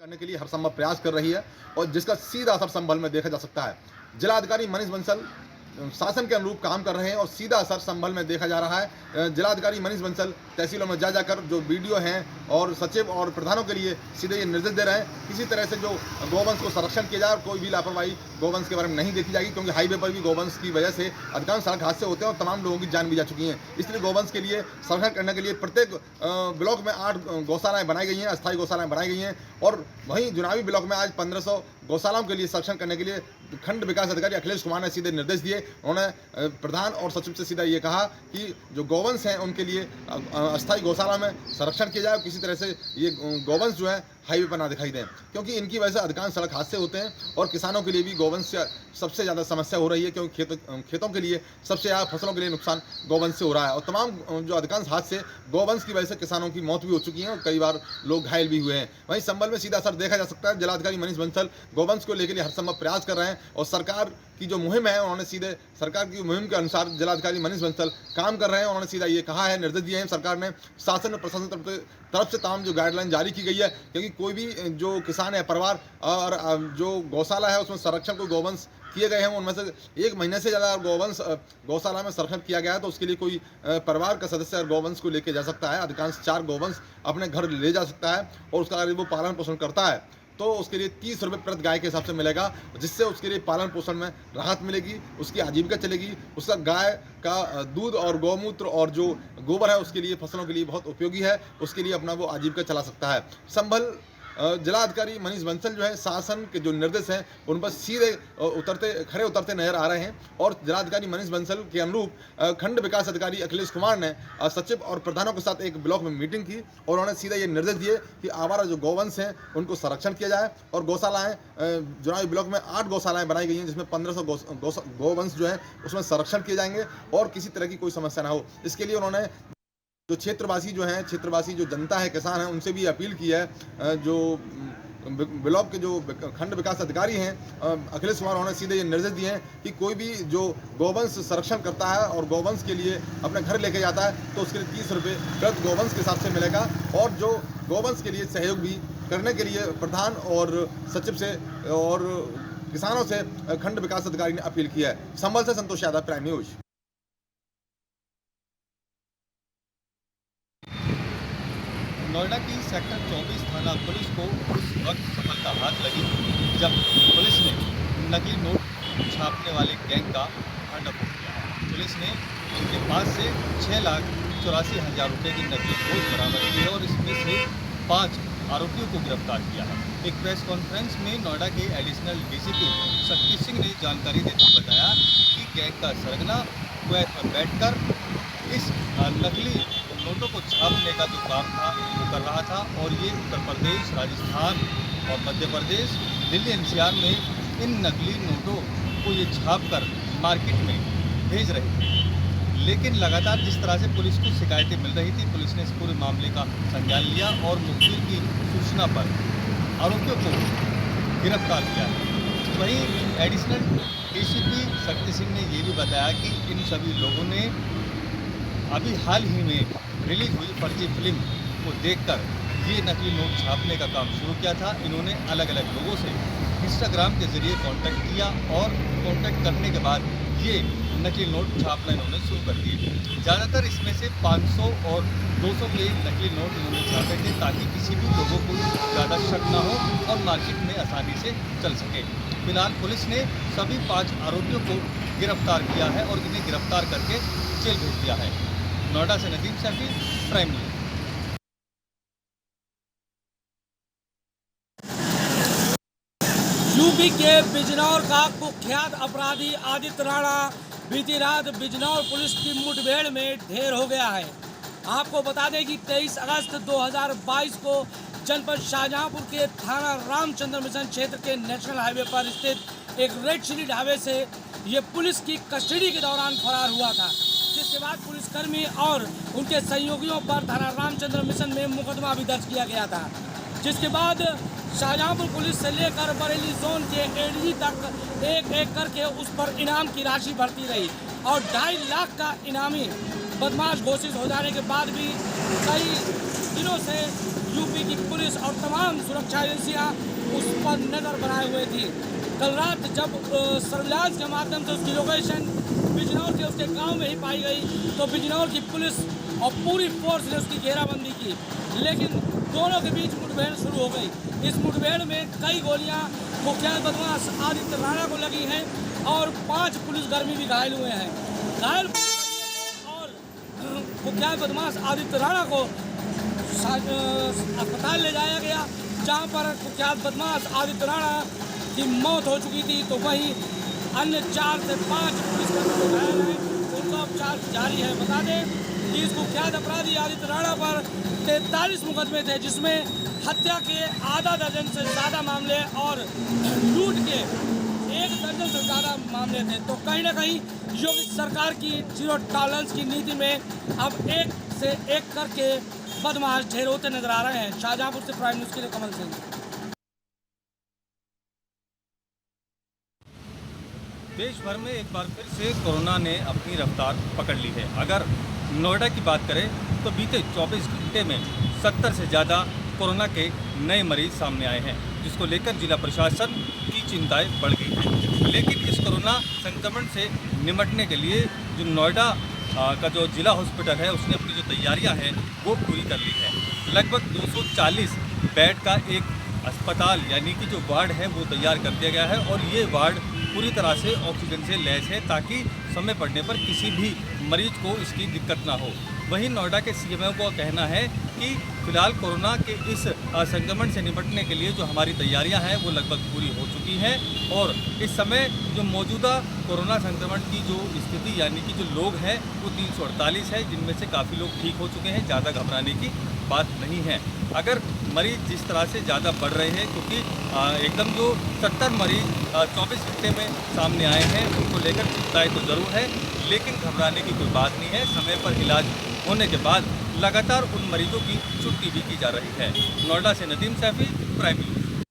करने के लिए हर संभव प्रयास कर रही है और जिसका सीधा असर संभल में देखा जा सकता है। जिलाधिकारी मनीष बंसल शासन के अनुरूप काम कर रहे हैं और सीधा असर संभल में देखा जा रहा है। जिलाधिकारी मनीष बंसल तहसीलों में जा जाकर जो वीडियो हैं और सचिव और प्रधानों के लिए सीधे ये निर्देश दे रहे हैं किसी तरह से जो गौवंश को संरक्षण किया जाए और कोई भी लापरवाही गौवंश के बारे में नहीं देखी जाएगी, क्योंकि हाईवे पर भी गौवंश की वजह से अधिकांश सड़क हादसे होते हैं और तमाम लोगों की जान भी जा चुकी हैं। इसलिए गौवंश के लिए संरक्षण करने के लिए प्रत्येक ब्लॉक में 8 गौशालाएं बनाई गई हैं, अस्थायी गौशालाएं बनाई गई हैं और वहीं जुनावी ब्लॉक में आज 1500 गौशालाओं के लिए संरक्षण करने के लिए खंड विकास अधिकारी अखिलेश कुमार ने सीधे निर्देश दिए। उन्होंने प्रधान और सचिव से सीधा ये कहा कि जो गौवंश हैं उनके लिए अस्थायी गौशाला में संरक्षण किया जाए और किसी तरह से ये गौवंश जो है हाईवे पर ना दिखाई दें, क्योंकि इनकी वजह से अधिकांश सड़क हादसे होते हैं और किसानों के लिए भी गौवंश से सबसे ज़्यादा समस्या हो रही है, क्योंकि खेतों के लिए सबसे ज़्यादा फसलों के लिए नुकसान गौवंश से हो रहा है और तमाम जो अधिकांश हादसे गौवंश की वजह से किसानों की मौत भी हो चुकी है और कई बार लोग घायल भी हुए हैं। वहीं संभल में सीधा असर देखा जा सकता है। जिलाधिकारी मनीष बंसल गौवंश को लेकर हर संभव प्रयास कर रहे हैं और सरकार की जो मुहिम है उन्होंने सीधे सरकार की मुहिम के अनुसार जिलाधिकारी मनीष बंसल काम कर रहे हैं। उन्होंने सीधा ये कहा है, निर्देश दिए हैं सरकार ने, शासन और प्रशासन तरफ से तमाम जो गाइडलाइन जारी की गई है, क्योंकि कोई भी जो किसान है परिवार और जो गौशाला है उसमें संरक्षण को गौवंश किए गए हैं उनमें से 1 महीने से ज़्यादा गौवंश गौशाला में संरक्षण किया गया है तो उसके लिए कोई परिवार का सदस्य गौवंश को लेकर जा सकता है। अधिकांश 4 गौवंश अपने घर ले जा सकता है और उसका अगर वो पालन पोषण करता है तो उसके लिए 30 रुपये प्रति गाय के हिसाब से मिलेगा, जिससे उसके लिए पालन पोषण में राहत मिलेगी, उसकी आजीविका चलेगी, उसका गाय का दूध और गौमूत्र और जो गोबर है उसके लिए फसलों के लिए बहुत उपयोगी है, उसके लिए अपना वो आजीविका चला सकता है। संभल जिलाधिकारी मनीष बंसल जो है शासन के जो निर्देश हैं उन पर सीधे खरे उतरते नजर आ रहे हैं और जिलाधिकारी मनीष बंसल के अनुरूप खंड विकास अधिकारी अखिलेश कुमार ने सचिव और प्रधानों के साथ एक ब्लॉक में मीटिंग की और उन्होंने सीधे ये निर्देश दिए कि आवारा जो गौवंश हैं उनको संरक्षण किया जाए और गौशालाएँ जुनावी ब्लॉक में 8 गौशालाएँ बनाई गई हैं जिसमें 1500 गौवंश जो है उसमें संरक्षण किए जाएंगे और किसी तरह की कोई समस्या ना हो। इसके लिए उन्होंने जो क्षेत्रवासी जो जनता है, किसान है, उनसे भी अपील की है। जो ब्लॉक के जो खंड विकास अधिकारी हैं अखिलेश कुमार, उन्होंने सीधे ये निर्देश दिए हैं कि कोई भी जो गौवंश संरक्षण करता है और गौवंश के लिए अपने घर लेके जाता है तो उसके लिए 30 रुपये प्रति गौवंश के हिसाब से मिलेगा और जो गौवंश के लिए सहयोग भी करने के लिए प्रधान और सचिव से और किसानों से खंड विकास अधिकारी ने अपील की है। संभल से संतोष यादव, प्राइम न्यूज। नोएडा की सेक्टर 24 थाना पुलिस को उस वक्त सफलता हाथ लगी जब पुलिस ने नकली नोट छापने वाले गैंग का भंडाफोड़ किया। पुलिस ने उनके पास से 6,84,000 रुपये की नकली नोट बरामद की है और इसमें से 5 आरोपियों को गिरफ्तार किया है। एक प्रेस कॉन्फ्रेंस में नोएडा के एडिशनल डीसीपी शक्ति सिंह ने जानकारी देते हुए बताया कि गैंग का सरगना कुवैत में बैठकर इस नकली नोटों को छापने का जो काम था वो कर रहा था और ये उत्तर प्रदेश, राजस्थान और मध्य प्रदेश, दिल्ली एनसीआर में इन नकली नोटों को ये छाप कर मार्केट में भेज रहे थे। लेकिन लगातार जिस तरह से पुलिस को शिकायतें मिल रही थी, पुलिस ने इस पूरे मामले का संज्ञान लिया और मुखबिर की सूचना पर आरोपियों को गिरफ्तार किया। वहीं एडिशनल डीसीपी शक्ति सिंह ने ये भी बताया कि इन सभी लोगों ने अभी हाल ही में रिलीज हुई फर्जी फिल्म को देखकर ये नकली नोट छापने का काम शुरू किया था। इन्होंने अलग अलग लोगों से इंस्टाग्राम के जरिए कांटेक्ट किया और कांटेक्ट करने के बाद ये नकली नोट छापना इन्होंने शुरू कर दिए। ज़्यादातर इसमें से 500 और 200 के नकली नोट इन्होंने छापे थे ताकि किसी भी लोगों को ज़्यादा शक ना हो और मार्केट में आसानी से चल सके। फिलहाल पुलिस ने सभी 5 आरोपियों को गिरफ्तार किया है और इन्हें गिरफ्तार करके जेल भेज दिया है। नोएडा से Nadeem Saifi, prime news. UP के बिजनौर का कुख्यात अपराधी आदित्य राणा बीती रात बिजनौर पुलिस की मुठभेड़ में ढेर हो गया है। आपको बता दें कि 23 अगस्त 2022 को जनपद शाहजहांपुर के थाना रामचंद्र मिशन क्षेत्र के नेशनल हाईवे पर स्थित एक रेड चिली ढाबे से ये पुलिस की कस्टडी के दौरान फरार हुआ था, जिसके बाद पुलिसकर्मी और उनके सहयोगियों पर थाना रामचंद्र मिशन में मुकदमा भी दर्ज किया गया था। जिसके बाद शाहजहांपुर पुलिस से लेकर बरेली जोन के एडीजी तक एक एक करके उस पर इनाम की राशि बढ़ती रही और 2.5 लाख का इनामी बदमाश घोषित हो जाने के बाद भी कई दिनों से यूपी की पुलिस और तमाम सुरक्षा एजेंसियां उस पर नज़र बनाए हुए थी। कल रात जब सर्विलांस के माध्यम से उसकी लोकेशन बिजनौर के उसके गांव में ही पाई गई तो बिजनौर की पुलिस और पूरी फोर्स ने उसकी घेराबंदी की, लेकिन दोनों के बीच मुठभेड़ शुरू हो गई। इस मुठभेड़ में कई गोलियां कुख्यात बदमाश आदित्य राणा को लगी हैं और 5 पुलिसकर्मी भी घायल हुए हैं। घायल और कुख्यात बदमाश आदित्य राणा को अस्पताल ले जाया गया, जहां पर कुख्यात बदमाश आदित्य राणा की मौत हो चुकी थी, तो वहीं अन्य 4 से 5 पुलिसकर्मी घायल हैं, उनका उपचार जारी है। बता दें कि इस कुख्यात अपराधी आदित्य राणा पर 43 मुकदमे थे, जिसमें हत्या के आधा दर्जन से ज़्यादा मामले और लूट के 1 दर्जन से ज़्यादा मामले थे। तो कहीं ना कहीं योगी सरकार की जीरो टॉलरेंस की नीति में अब एक से एक करके बदमाश ढेर होते नजर आ रहे हैं। शाहजहांपुर से प्राइम न्यूज़ के लिए कमल सिंह। देश भर में एक बार फिर से कोरोना ने अपनी रफ्तार पकड़ ली है। अगर नोएडा की बात करें तो बीते 24 घंटे में 70 से ज़्यादा कोरोना के नए मरीज सामने आए हैं, जिसको लेकर जिला प्रशासन की चिंताएं बढ़ गई हैं। लेकिन इस कोरोना संक्रमण से निपटने के लिए जो नोएडा का जो जिला हॉस्पिटल है उसने अपनी जो तैयारियां हैं वो पूरी कर ली है। लगभग 240 बेड का एक अस्पताल यानी कि जो वार्ड है वो तैयार कर दिया गया है और ये वार्ड पूरी तरह से ऑक्सीजन से लैस है ताकि समय पड़ने पर किसी भी मरीज को इसकी दिक्कत ना हो। वहीं नोएडा के सीएमओ का कहना है कि फिलहाल कोरोना के इस संक्रमण से निपटने के लिए जो हमारी तैयारियां हैं वो लगभग पूरी हो चुकी हैं और इस समय जो मौजूदा कोरोना संक्रमण की जो स्थिति यानी कि जो लोग हैं वो 348 है, जिनमें से काफ़ी लोग ठीक हो चुके हैं। ज़्यादा घबराने की बात नहीं है। अगर मरीज जिस तरह से ज़्यादा बढ़ रहे हैं, क्योंकि एकदम जो 70 मरीज 24 घंटे में सामने आए हैं उनको लेकर चिंताएँ तो ज़रूर है, लेकिन घबराने की कोई बात नहीं है। समय पर इलाज होने के बाद लगातार उन मरीजों की छुट्टी भी की जा रही है। नोएडा से नदीम सैफी, प्राइम न्यूज़।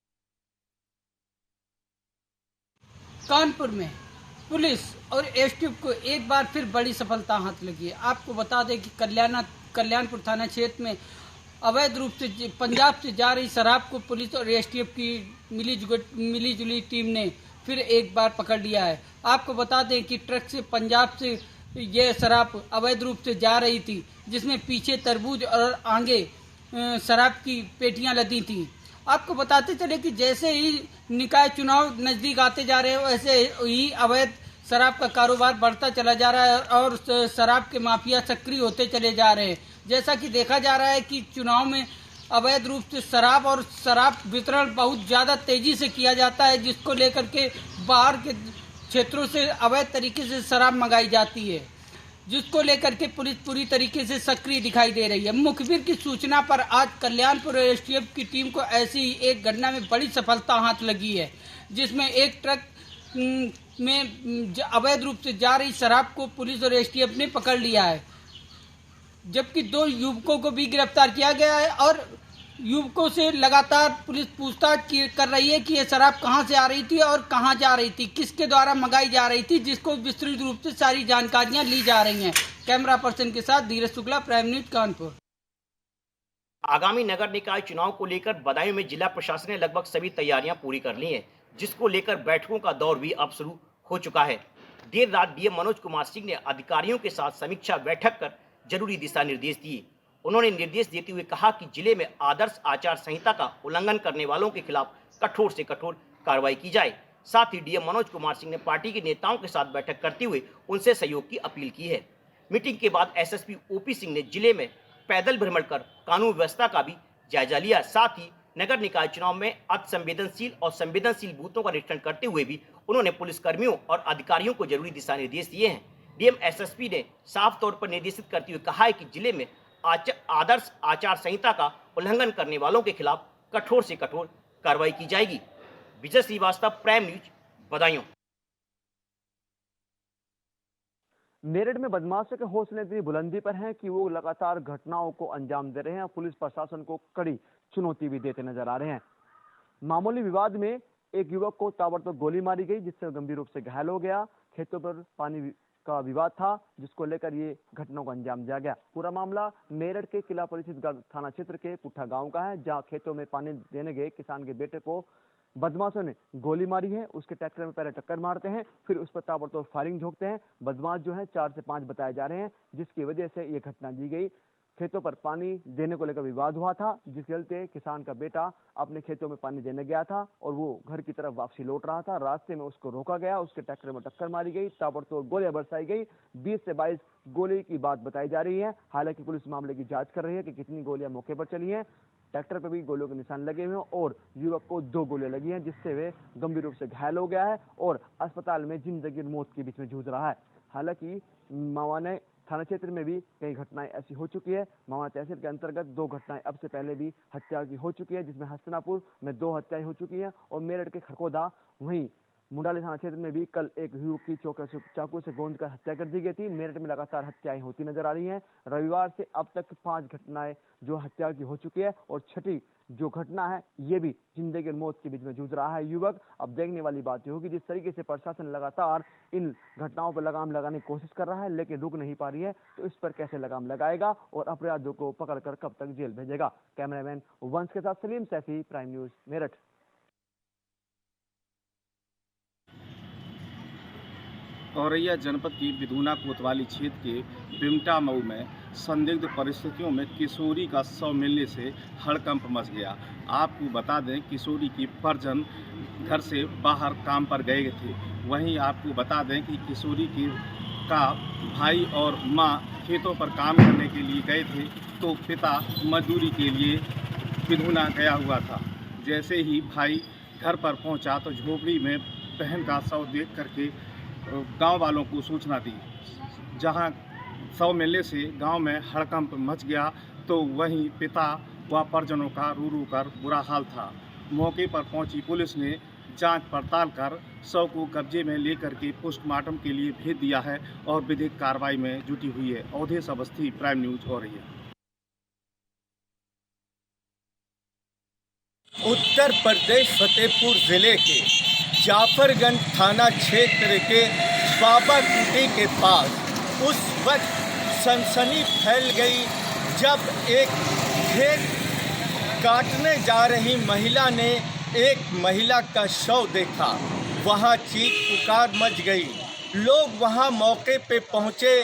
कानपुर में पुलिस और एसटीएफ को एक बार फिर बड़ी सफलता हाथ लगी है। आपको बता दें कि कल्याणपुर थाना क्षेत्र में अवैध रूप से पंजाब से जा रही शराब को पुलिस और एसटीएफ की मिलीजुली टीम ने फिर एक बार पकड़ लिया है। आपको बता दें कि ट्रक से पंजाब से ये शराब अवैध रूप से जा रही थी, जिसमें पीछे तरबूज और आगे शराब की पेटियां लदी थी। आपको बताते चले कि जैसे ही निकाय चुनाव नजदीक आते जा रहे हैं वैसे ही अवैध शराब का कारोबार बढ़ता चला जा रहा है और शराब के माफिया सक्रिय होते चले जा रहे हैं। जैसा कि देखा जा रहा है कि चुनाव में अवैध रूप से शराब और शराब वितरण बहुत ज़्यादा तेजी से किया जाता है, जिसको लेकर के बाहर के क्षेत्रों से अवैध तरीके से शराब मंगाई जाती है, जिसको लेकर के पुलिस पूरी तरीके से सक्रिय दिखाई दे रही है। मुखबिर की सूचना पर आज कल्याणपुर एसटीएफ की टीम को ऐसी ही एक घटना में बड़ी सफलता हाथ लगी है, जिसमें एक ट्रक में अवैध रूप से जा रही शराब को पुलिस और एसटीएफ ने पकड़ लिया है, जबकि 2 युवकों को भी गिरफ्तार किया गया है और युवकों से लगातार पुलिस पूछताछ कर रही है कि ये शराब कहां से आ रही थी और कहां जा रही थी, किसके द्वारा मंगाई जा रही थी, जिसको विस्तृत रूप से सारी जानकारियां ली जा रही हैं। कैमरा पर्सन के साथ धीरज शुक्ला, प्राइम न्यूज कानपुर। आगामी नगर निकाय चुनाव को लेकर बदायूं में जिला प्रशासन ने लगभग सभी तैयारियां पूरी कर ली हैं, जिसको लेकर बैठकों का दौर भी अब शुरू हो चुका है। देर रात डीएम मनोज कुमार सिंह ने अधिकारियों के साथ समीक्षा बैठक कर जरूरी दिशा निर्देश दिए। उन्होंने निर्देश देते हुए कहा कि जिले में आदर्श आचार संहिता का उल्लंघन करने वालों के खिलाफ कठोर से कठोर कार्रवाई की जाए। साथ ही डीएम मनोज कुमार सिंह ने पार्टी के नेताओं के साथ बैठक करते हुए उनसे सहयोग की अपील की है। मीटिंग के बाद एसएसपी ओपी सिंह ने जिले में पैदल भ्रमण कर कानून व्यवस्था का भी जायजा लिया। साथ ही नगर निकाय चुनाव में अति संवेदनशील और संवेदनशील बूथों का निरीक्षण करते हुए भी उन्होंने पुलिसकर्मियों और अधिकारियों को जरूरी दिशा निर्देश दिए हैं। डीएम एसएसपी ने साफ तौर पर निर्देशित करते हुए कहा है कि जिले में आदर्श आचार संहिता का उल्लंघन करने वालों के खिलाफ कठोर से कठोर कार्रवाई की जाएगी। विजय श्रीवास्तव, प्राइम न्यूज, बदायूं। मेरठ में बदमाशों के हौसले इतनी बुलंदी पर हैं कि वो लगातार घटनाओं को अंजाम दे रहे हैं और पुलिस प्रशासन को कड़ी चुनौती भी देते नजर आ रहे हैं। मामूली विवाद में एक युवक को ताबड़तोड़ गोली मारी गई, जिससे गंभीर रूप से घायल हो गया। खेतों पर पानी का विवाद था, जिसको लेकर ये घटना को अंजाम दिया गया। पूरा मामला मेरठ के किला परिषद थाना क्षेत्र के पुट्ठा गांव का है, जहां खेतों में पानी देने गए किसान के बेटे को बदमाशों ने गोली मारी है। उसके ट्रैक्टर में पहले टक्कर मारते हैं, फिर उस पर ताबड़तोड़ फायरिंग झोंकते हैं। बदमाश जो है 4 से 5 बताए जा रहे हैं, जिसकी वजह से ये घटना दी गई। खेतों पर पानी देने को लेकर विवाद हुआ था, जिसके चलते किसान का बेटा अपने खेतों में पानी देने गया था और वो घर की तरफ वापसी लौट रहा था। रास्ते में उसको रोका गया, उसके ट्रैक्टर में टक्कर मारी गई, ताबड़तोड़ गोलियां बरसाई गई। 20 से 22 गोली की बात बताई जा रही है। हालांकि पुलिस मामले की जांच कर रही है कि कितनी गोलियां मौके पर चली हैं। ट्रैक्टर पर भी गोलियों के निशान लगे हुए हैं और युवक को 2 गोलियां लगी हैं, जिससे वे गंभीर रूप से घायल हो गया है और अस्पताल में जिंदगी और मौत के बीच में जूझ रहा है। हालांकि मावाने थाना क्षेत्र में भी कई घटनाएं ऐसी हो चुकी है। मावा तहसील के अंतर्गत 2 घटनाएं अब से पहले भी हत्या की हो चुकी है, जिसमें हस्तिनापुर में 2 हत्याएं हो चुकी हैं और मेरठ के खरकोदा, वहीं मुंडाली थाना क्षेत्र में भी कल एक युवक की चाकू से गोंद कर हत्या कर दी गई थी। मेरठ में लगातार हत्याएं होती नजर आ रही हैं। रविवार से अब तक 5 घटनाएं जो हत्या की हो चुकी है और 6ठी जो घटना है ये भी जिंदगी और मौत के बीच में जूझ रहा है युवक। अब देखने वाली बात ये होगी, जिस तरीके से प्रशासन लगातार इन घटनाओं पर लगाम लगाने की कोशिश कर रहा है लेकिन रुक नहीं पा रही है, तो इस पर कैसे लगाम लगाएगा और अपराधियों को पकड़कर कब तक जेल भेजेगा। कैमरामैन वंश के साथ सलीम सैफी, प्राइम न्यूज, मेरठ। औरैया जनपद की विधुना कोतवाली क्षेत्र के बिमटा मऊ में संदिग्ध परिस्थितियों में किशोरी का शव मिलने से हड़कंप मच गया। आपको बता दें, किशोरी की परिजन घर से बाहर काम पर गए थे। वहीं आपको बता दें कि किशोरी का भाई और मां खेतों पर काम करने के लिए गए थे, तो पिता मजदूरी के लिए विधुना गया हुआ था। जैसे ही भाई घर पर पहुंचा तो झोपड़ी में बहन का शव देख करके गांव वालों को सूचना दी। जहां शव मिलने से गांव में हड़कंप मच गया, तो वहीं पिता व परिजनों का रो रो कर बुरा हाल था। मौके पर पहुंची पुलिस ने जांच पड़ताल कर शव को कब्जे में लेकर के पोस्टमार्टम के लिए भेज दिया है और विधिक कार्रवाई में जुटी हुई है। अवधेश अवस्थी, प्राइम न्यूज हो रही है। उत्तर प्रदेश फतेहपुर जिले के जाफरगंज थाना क्षेत्र के बाबा कुटी के पास उस वक्त सनसनी फैल गई जब एक खेत काटने जा रही महिला ने एक महिला का शव देखा। वहां चीख पुकार मच गई। लोग वहां मौके पे पहुंचे।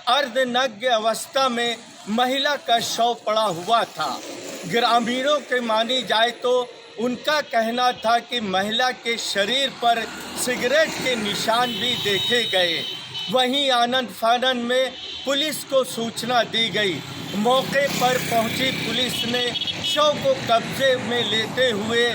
अर्धनग्न अवस्था में महिला का शव पड़ा हुआ था। ग्रामीणों के मानी जाए तो उनका कहना था कि महिला के शरीर पर सिगरेट के निशान भी देखे गए। वहीं आनंद फानन में पुलिस को सूचना दी गई। मौके पर पहुंची पुलिस ने शव को कब्जे में लेते हुए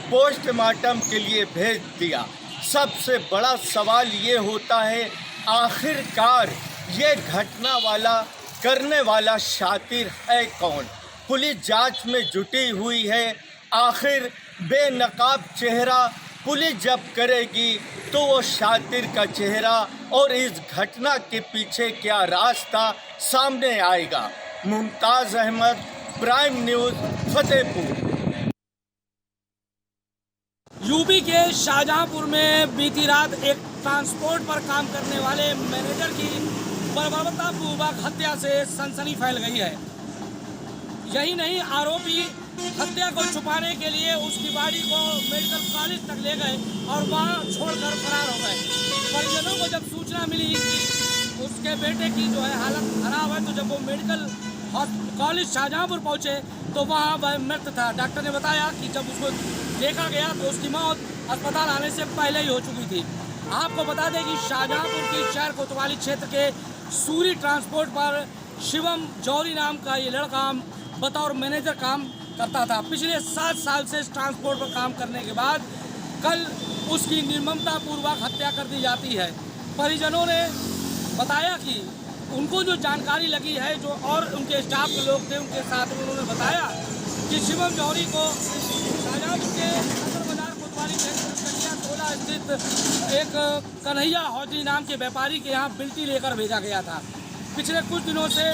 पोस्टमार्टम के लिए भेज दिया। सबसे बड़ा सवाल ये होता है, आखिरकार ये घटना वाला करने वाला शातिर है कौन? पुलिस जांच में जुटी हुई है। आखिर बेनकाब चेहरा पुलिस जब करेगी तो वो शातिर का चेहरा और इस घटना के पीछे क्या रास्ता सामने आएगा। Mumtaz Ahmad, prime news, Fatehpur. UP के शाहजहांपुर में बीती रात एक ट्रांसपोर्ट पर काम करने वाले मैनेजर की बर्बरतापूर्वक हत्या से सनसनी फैल गई है। यही नहीं, आरोपी हत्या को छुपाने के लिए उसकी बॉडी को मेडिकल कॉलेज तक ले गए और वहां छोड़कर फरार हो गए। परिजनों को जब सूचना मिली कि उसके बेटे की जो है हालत खराब है, तो जब वो मेडिकल कॉलेज शाहजहांपुर पहुंचे तो वहां वह मृत था। डॉक्टर ने बताया कि जब उसको देखा गया तो उसकी मौत अस्पताल आने से पहले ही हो चुकी थी। आपको बता दें कि शाहजहांपुर की शहर कोतवाली क्षेत्र के सूरी ट्रांसपोर्ट पर शिवम जौहरी नाम का ये लड़का बतौर मैनेजर काम करता था। पिछले 7 साल से इस ट्रांसपोर्ट पर काम करने के बाद कल उसकी निर्ममतापूर्वक हत्या कर दी जाती है। परिजनों ने बताया कि उनको जो जानकारी लगी है, जो और उनके स्टाफ के लोग थे उनके साथ, उन्होंने बताया कि शिवम जौहरी को शाहजहांपुर के अंदर बाजार कोतवाली टोला स्थित एक कन्हैया हौजरी नाम के व्यापारी के यहाँ बिल्टी लेकर भेजा गया था। पिछले कुछ दिनों से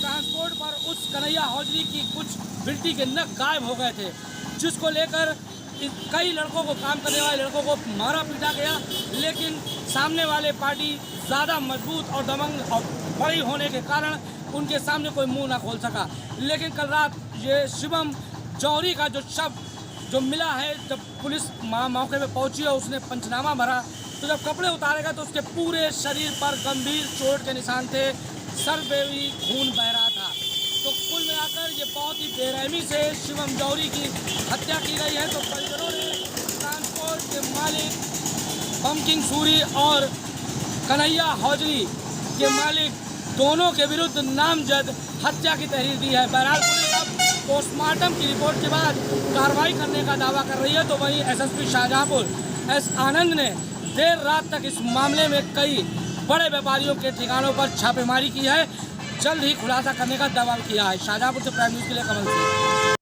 ट्रांसपोर्ट पर उस कन्हैया हौजरी की कुछ बिल्टी के नख गायब हो गए थे, जिसको लेकर कई लड़कों को, काम करने वाले लड़कों को मारा पीटा गया। लेकिन सामने वाले पार्टी ज़्यादा मजबूत और दबंग और बड़ी होने के कारण उनके सामने कोई मुंह ना खोल सका। लेकिन कल रात ये शिवम जौहरी का जो शव जो मिला है, जब पुलिस मौके पे पहुंची और उसने पंचनामा भरा तो जब कपड़े उतारेगा तो उसके पूरे शरीर पर गंभीर चोट के निशान थे, सर पे भी खून बह रहा था। तो कुल मिलाकर ये बहुत ही बेरहमी से शिवम जौहरी की हत्या की गई है। तो परिजनों ने ट्रांसपोर्ट के मालिक पंकिंग सूरी और कन्हैया हौजरी के मालिक दोनों के विरुद्ध नामजद हत्या की तहरीर दी है। बहरहाल पुलिस अब पोस्टमार्टम की रिपोर्ट के बाद कार्रवाई करने का दावा कर रही है। तो वहीं एसएसपी शाहजहांपुर एस आनंद ने देर रात तक इस मामले में कई बड़े व्यापारियों के ठिकानों पर छापेमारी की है, जल्द ही खुलासा करने का दावा किया है। शाहजहांपुर से प्राइम न्यूज़ के लिए कमल सिंह।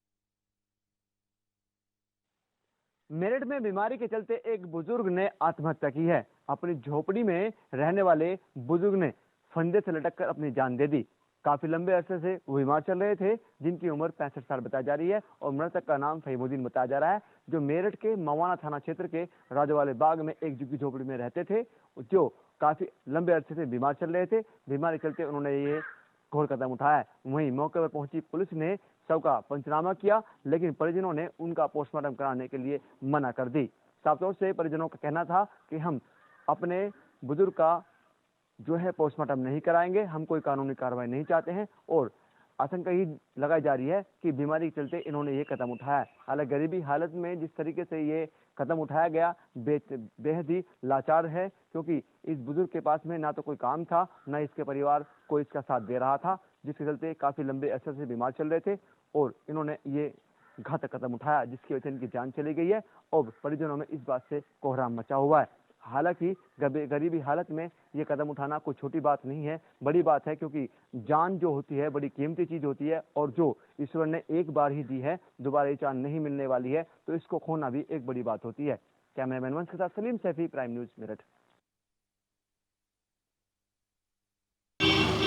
मेरठ में बीमारी के चलते एक बुजुर्ग ने आत्महत्या की है। अपनी झोपड़ी में रहने वाले बुजुर्ग ने फंदे से लटककर अपनी जान दे दी। काफी लंबे अरसे से वो बीमार चल रहे थे, जिनकी उम्र 65 साल बताई जा रही है और मृतक का नाम फहीमुद्दीन बताया जा रहा है, जो मेरठ के मवाना थाना क्षेत्र के राजवाले बाग में एक झुग्गी झोपड़ी में रहते थे, जो काफी लंबे अरसे से बीमार चल रहे थे। बीमारी के चलते उन्होंने ये घोर कदम उठाया। वहीं मौके पर पहुंची पुलिस ने शव का पंचनामा किया, लेकिन परिजनों ने उनका पोस्टमार्टम कराने के लिए मना कर दी। साफ तौर से परिजनों का कहना था कि हम अपने बुजुर्ग का जो है पोस्टमार्टम नहीं कराएंगे, हम कोई कानूनी कार्रवाई नहीं चाहते हैं और आशंका ही लगाई जा रही है कि बीमारी के चलते इन्होंने ये कदम उठाया। हालांकि गरीबी हालत में जिस तरीके से ये कदम उठाया गया बेहद ही लाचार है, क्योंकि इस बुजुर्ग के पास में ना तो कोई काम था, ना इसके परिवार को इसका साथ दे रहा था, जिसके चलते काफी लंबे अरसे से बीमार चल रहे थे और इन्होंने ये घातक कदम उठाया, जिसकी वजह से इनकी जान चली गई है और परिजनों में इस बात से कोहराम मचा हुआ है। हालांकि गरीबी हालत में ये कदम उठाना कोई छोटी बात नहीं है, बड़ी बात है, क्योंकि जान जो होती है बड़ी कीमती चीज होती है और जो ईश्वर ने एक बार ही दी है, दोबारा ये जान नहीं मिलने वाली है, तो इसको खोना भी एक बड़ी बात होती है। कैमरामैन वंश के साथ सलीम सैफी, प्राइम न्यूज मेरठ।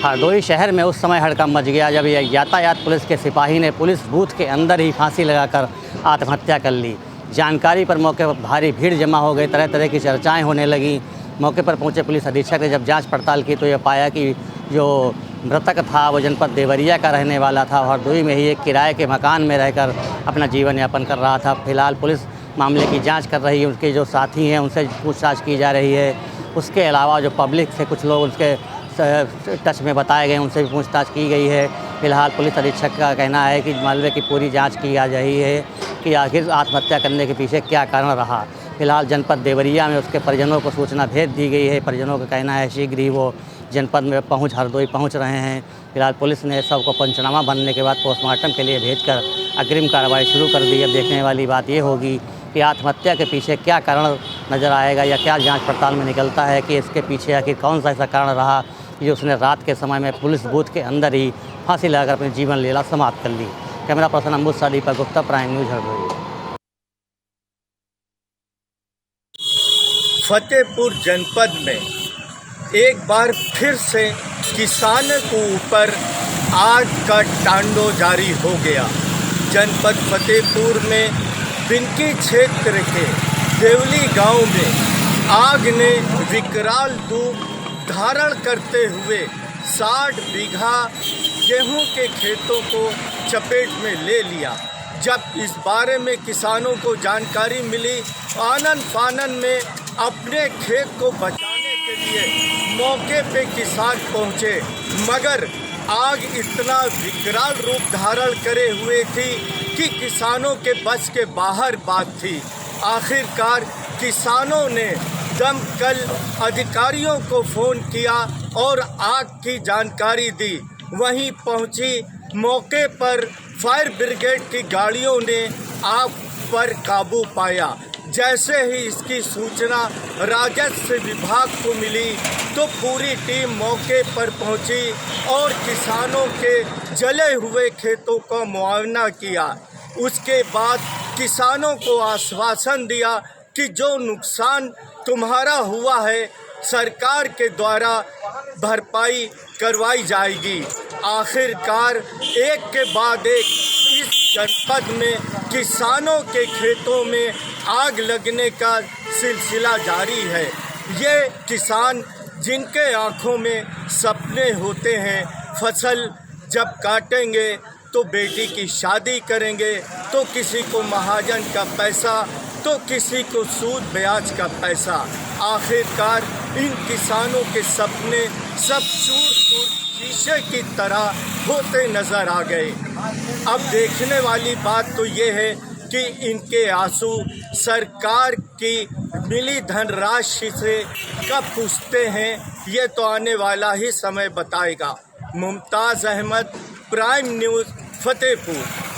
हरदोई शहर में उस समय हड़कंप मच गया जब यातायात पुलिस के सिपाही ने पुलिस बूथ के अंदर ही फांसी लगाकर आत्महत्या कर ली। जानकारी पर मौके पर भारी भीड़ जमा हो गई, तरह तरह की चर्चाएं होने लगी। मौके पर पहुंचे पुलिस अधीक्षक ने जब जांच पड़ताल की तो ये पाया कि जो मृतक था वो जनपद देवरिया का रहने वाला था, हरदोई में ही एक किराए के मकान में रहकर अपना जीवन यापन कर रहा था। फिलहाल पुलिस मामले की जाँच कर रही है, उनके जो साथी हैं उनसे पूछताछ की जा रही है। उसके अलावा जो पब्लिक से कुछ लोग उसके टच में बताए गए, उनसे भी पूछताछ की गई है। फिलहाल पुलिस अधीक्षक का कहना है कि मामले की पूरी जांच की जा रही है कि आखिर आत्महत्या करने के पीछे क्या कारण रहा। फिलहाल जनपद देवरिया में उसके परिजनों को सूचना भेज दी गई है। परिजनों का कहना है शीघ्र ही वो जनपद में हरदोई पहुंच रहे हैं। फिलहाल पुलिस ने सबको पंचनामा बनने के बाद पोस्टमार्टम के लिए भेजकर अग्रिम कार्रवाई शुरू कर दी। अब देखने वाली बात ये होगी कि आत्महत्या के पीछे क्या कारण नज़र आएगा या क्या जाँच पड़ताल में निकलता है कि इसके पीछे आखिर कौन सा ऐसा कारण रहा कि उसने रात के समय में पुलिस बूथ के अंदर ही फांसी लगाकर अपनी जीवन लीला समाप्त कर ली। Camera person Ambuj Deepak Gupta, prime news Hardoi. Fatehpur जनपद में एक बार फिर से किसानों के ऊपर आग का तांडव जारी हो गया। जनपद फतेहपुर में बिनकी क्षेत्र के देवली गांव में आग ने विकराल रूप धारण करते हुए 60 बीघा गेहूं के खेतों को चपेट में ले लिया। जब इस बारे में किसानों को जानकारी मिली, आनन फानन में अपने खेत को बचाने के लिए मौके पे किसान पहुंचे, मगर आग इतना विकराल रूप धारण करे हुए थी कि किसानों के बस के बाहर बात थी। आखिरकार किसानों ने दमकल अधिकारियों को फ़ोन किया और आग की जानकारी दी। वहीं पहुंची मौके पर फायर ब्रिगेड की गाड़ियों ने आग पर काबू पाया। जैसे ही इसकी सूचना राजस्व विभाग को मिली तो पूरी टीम मौके पर पहुंची और किसानों के जले हुए खेतों का मुआयना किया। उसके बाद किसानों को आश्वासन दिया कि जो नुकसान तुम्हारा हुआ है सरकार के द्वारा भरपाई करवाई जाएगी। आखिरकार एक के बाद एक इस जनपद में किसानों के खेतों में आग लगने का सिलसिला जारी है। ये किसान जिनके आँखों में सपने होते हैं, फसल जब काटेंगे तो बेटी की शादी करेंगे, तो किसी को महाजन का पैसा, तो किसी को सूद ब्याज का पैसा। आखिरकार इन किसानों के सपने सब चूर-चूर शीशे की तरह होते नजर आ गए। अब देखने वाली बात तो ये है कि इनके आंसू सरकार की मिली धनराशि से कब पुछते हैं, ये तो आने वाला ही समय बताएगा। Mumtaz Ahmad, prime news, Fatehpur.